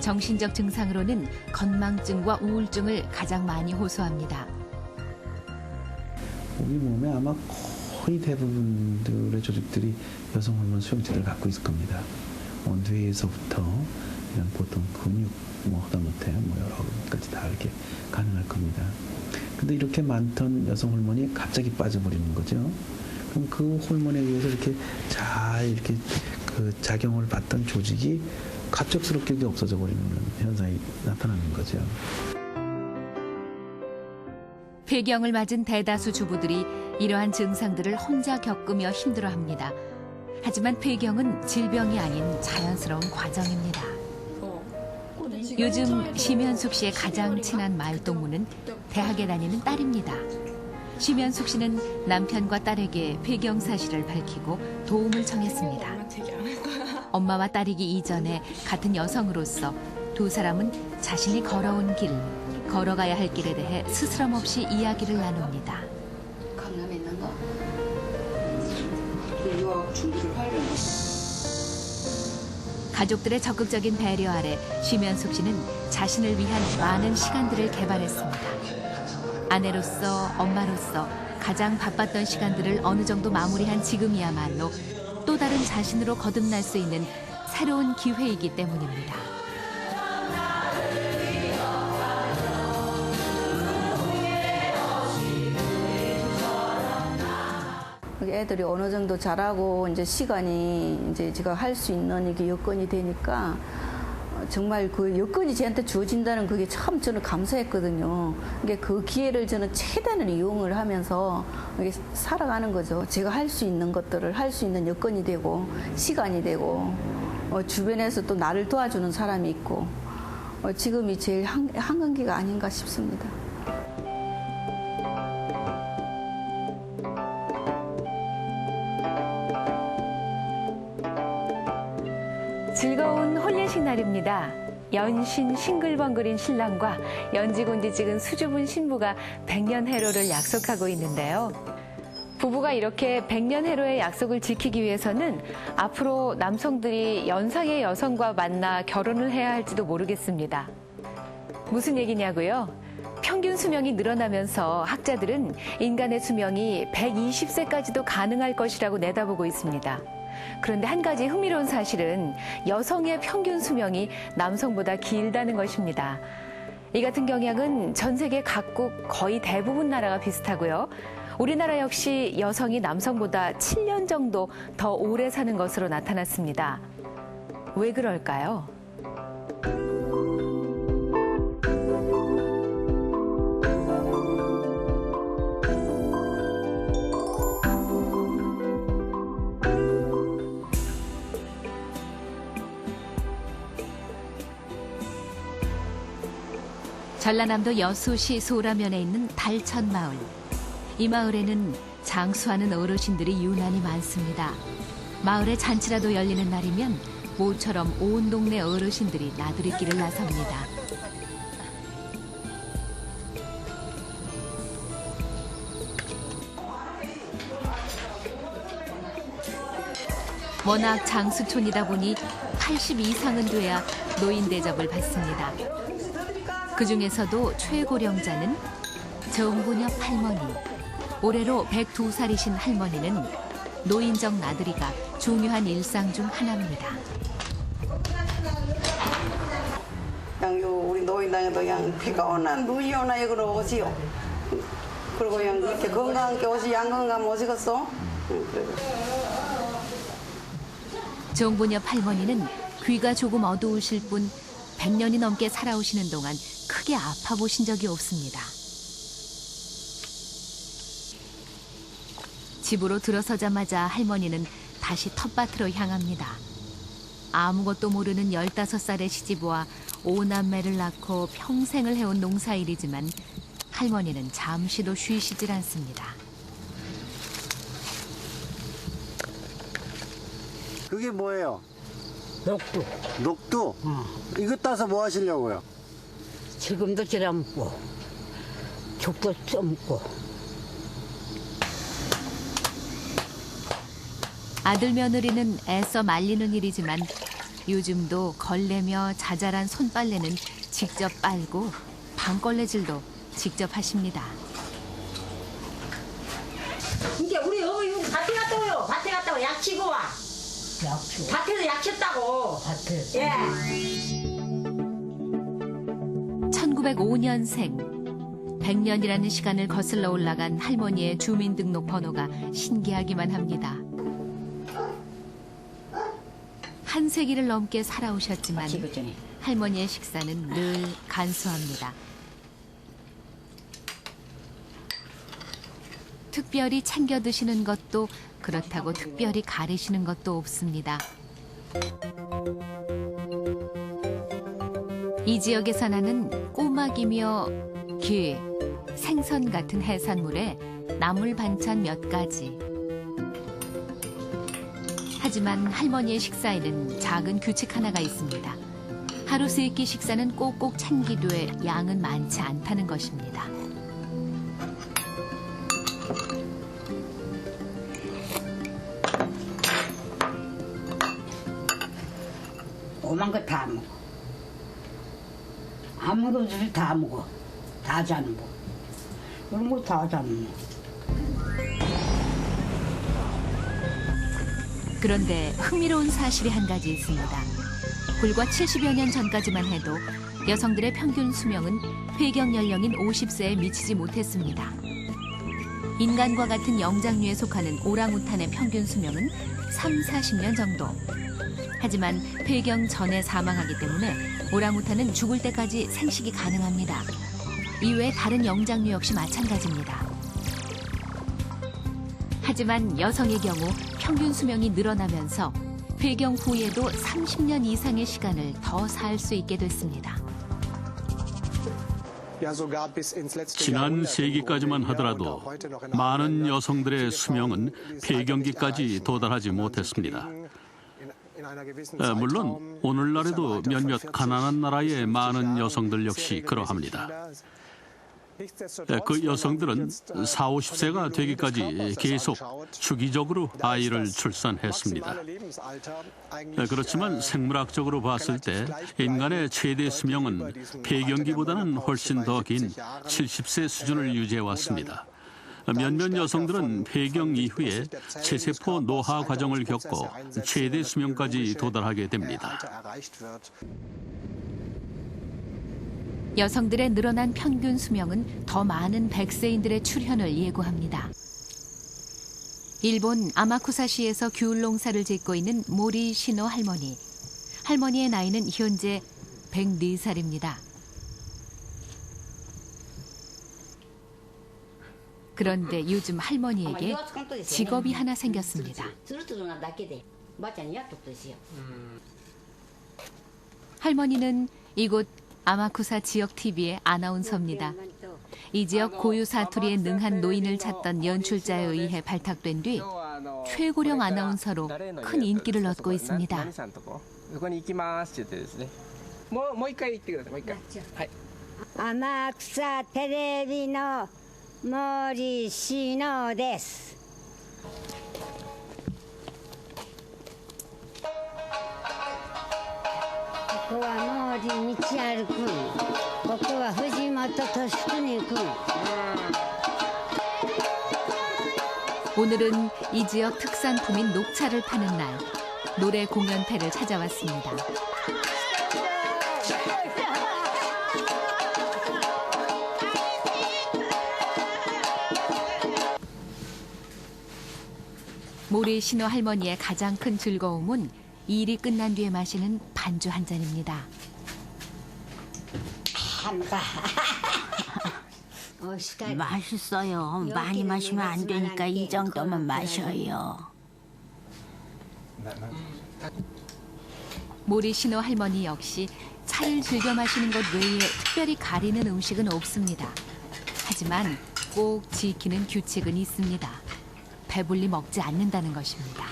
정신적 증상으로는 건망증과 우울증을 가장 많이 호소합니다. 우리 몸에 아마 거의 대부분들의 조직들이 여성 호르몬 수용체를 갖고 있을 겁니다. 뇌에서부터 이런 보통 근육, 하다못해 여러 가지 다 이렇게 가능할 겁니다. 근데 이렇게 많던 여성 호르몬이 갑자기 빠져버리는 거죠. 그럼 그 호르몬에 의해서 이렇게 잘 이렇게 그 작용을 받던 조직이 갑작스럽게 없어져 버리는 현상이 나타나는 거죠. 폐경을 맞은 대다수 주부들이 이러한 증상들을 혼자 겪으며 힘들어합니다. 하지만 폐경은 질병이 아닌 자연스러운 과정입니다. 요즘 심현숙 씨의 가장 친한 말동무는 대학에 다니는 딸입니다. 심현숙 씨는 남편과 딸에게 폐경 사실을 밝히고 도움을 청했습니다. 엄마와 딸이기 이전에 같은 여성으로서 두 사람은 자신이 걸어온 길, 걸어가야 할 길에 대해 스스럼 없이 이야기를 나눕니다. 강남에 있는 거? 유학 준비를 하려면. 가족들의 적극적인 배려 아래 심현숙 씨는 자신을 위한 많은 시간들을 개발했습니다. 아내로서, 엄마로서 가장 바빴던 시간들을 어느 정도 마무리한 지금이야말로 또 다른 자신으로 거듭날 수 있는 새로운 기회이기 때문입니다. 애들이 어느 정도 자라고 이제 시간이 이제 제가 할 수 있는 이게 여건이 되니까 정말 그 여건이 저한테 주어진다는 그게 참 저는 감사했거든요. 그러니까 그 기회를 저는 최대한 이용을 하면서 이게 살아가는 거죠. 제가 할 수 있는 것들을 할 수 있는 여건이 되고 시간이 되고 주변에서 또 나를 도와주는 사람이 있고 지금이 제일 한간기가 아닌가 싶습니다. 즐거운 혼례식 날입니다. 연신 싱글벙글인 신랑과 연지곤지 찍은 수줍은 신부가 백년해로를 약속하고 있는데요. 부부가 이렇게 백년해로의 약속을 지키기 위해서는 앞으로 남성들이 연상의 여성과 만나 결혼을 해야 할지도 모르겠습니다. 무슨 얘기냐고요? 평균 수명이 늘어나면서 학자들은 인간의 수명이 120세까지도 가능할 것이라고 내다보고 있습니다. 그런데 한 가지 흥미로운 사실은 여성의 평균 수명이 남성보다 길다는 것입니다. 이 같은 경향은 전 세계 각국 거의 대부분 나라가 비슷하고요. 우리나라 역시 여성이 남성보다 7년 정도 더 오래 사는 것으로 나타났습니다. 왜 그럴까요? 전라남도 여수시 소라면에 있는 달천마을. 이 마을에는 장수하는 어르신들이 유난히 많습니다. 마을에 잔치라도 열리는 날이면 모처럼 온 동네 어르신들이 나들이길을 나섭니다. 워낙 장수촌이다 보니 80 이상은 돼야 노인 대접을 받습니다. 그중에서도 최고령자는 정분엽 할머니. 올해로 102살이신 할머니는 노인정 나들이가 중요한 일상 중 하나입니다. 그냥 우리 노인당에도 그냥 비가 오나 눈이 오나 여기로 오지요. 그리고 그냥 이렇게 건강하게 오시 양건강 오시겠어? 정분엽 할머니는 귀가 조금 어두우실 뿐 100년이 넘게 살아오시는 동안 크게 아파 보신 적이 없습니다. 집으로 들어서자마자 할머니는 다시 텃밭으로 향합니다. 아무것도 모르는 15살의 시집와 5남매를 낳고 평생을 해온 농사일이지만 할머니는 잠시도 쉬시질 않습니다. 그게 뭐예요? 녹두. 녹두? 이거 따서 뭐 하시려고요? 지금도 지려 먹고, 죽도 써먹고. 아들 며느리는 애써 말리는 일이지만 요즘도 걸레며 자잘한 손빨래는 직접 빨고 방걸레질도 직접 하십니다. 이게 우리 어머니 밭에 갔다 오요. 밭에 갔다 오 약치고 와. 약초. 밭에서 약쳤다고. 밭에서. 예. 1905년생. 100년이라는 시간을 거슬러 올라간 할머니의 주민등록번호가 신기하기만 합니다. 한 세기를 넘게 살아오셨지만 할머니의 식사는 늘 간소합니다. 특별히 챙겨 드시는 것도 그렇다고 특별히 가리시는 것도 없습니다. 이 지역에서 나는 꼬막이며 게, 생선 같은 해산물에 나물 반찬 몇 가지. 하지만 할머니의 식사에는 작은 규칙 하나가 있습니다. 하루 세 끼 식사는 꼭꼭 챙기되 양은 많지 않다는 것입니다. 오만 거 다 먹어. 아무것도 다 먹어. 다 자는 거. 그런 거 다 자는 거. 그런데 흥미로운 사실이 한 가지 있습니다. 불과 70여 년 전까지만 해도 여성들의 평균 수명은 회경 연령인 50세에 미치지 못했습니다. 인간과 같은 영장류에 속하는 오랑우탄의 평균 수명은 30-40년 정도. 하지만 폐경 전에 사망하기 때문에 오랑우탄은 죽을 때까지 생식이 가능합니다. 이외에 다른 영장류 역시 마찬가지입니다. 하지만 여성의 경우 평균 수명이 늘어나면서 폐경 후에도 30년 이상의 시간을 더 살 수 있게 됐습니다. 지난 세기까지만 하더라도 많은 여성들의 수명은 폐경기까지 도달하지 못했습니다. 물론 오늘날에도 몇몇 가난한 나라의 많은 여성들 역시 그러합니다. 그 여성들은 40-50세가 되기까지 계속 주기적으로 아이를 출산했습니다. 그렇지만 생물학적으로 봤을 때 인간의 최대 수명은 폐경기보다는 훨씬 더 긴 70세 수준을 유지해왔습니다. 몇몇 여성들은 폐경 이후에 체세포 노화 과정을 겪고 최대 수명까지 도달하게 됩니다. 여성들의 늘어난 평균 수명은 더 많은 100세인들의 출현을 예고합니다. 일본 아마쿠사시에서 귤 농사를 짓고 있는 모리 시노 할머니. 할머니의 나이는 현재 104살입니다. 그런데 요즘 할머니에게 직업이 하나 생겼습니다. 할머니는 이곳 아마쿠사 지역 TV의 아나운서입니다. 이 지역 고유 사투리에 능한 노인을 찾던 연출자에 의해 발탁된 뒤 최고령 아나운서로 큰 인기를 얻고 있습니다. 아마쿠사 텔레비의 모리 시노です. ここは毛利道春君、ここは藤本敏邦君. 오늘은 이 지역 특산품인 녹차를 파는 날, 노래 공연회를 찾아왔습니다. 모리 신호 할머니의 가장 큰 즐거움은 일이 끝난 뒤에 마시는 반주 한 잔입니다. 맛있어요. 많이 마시면 안 되니까 이 정도만 마셔요. 모리 신호 할머니 역시 차를 즐겨 마시는 것 외에 특별히 가리는 음식은 없습니다. 하지만 꼭 지키는 규칙은 있습니다. 배불리 먹지 않는다는 것입니다.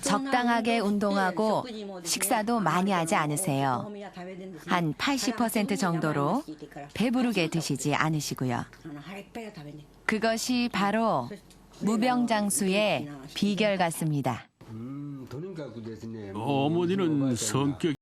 적당하게 운동하고 식사도 많이 하지 않으세요. 한 80% 정도로 배부르게 드시지 않으시고요. 그것이 바로 무병장수의 비결 같습니다. 어머니는 성격이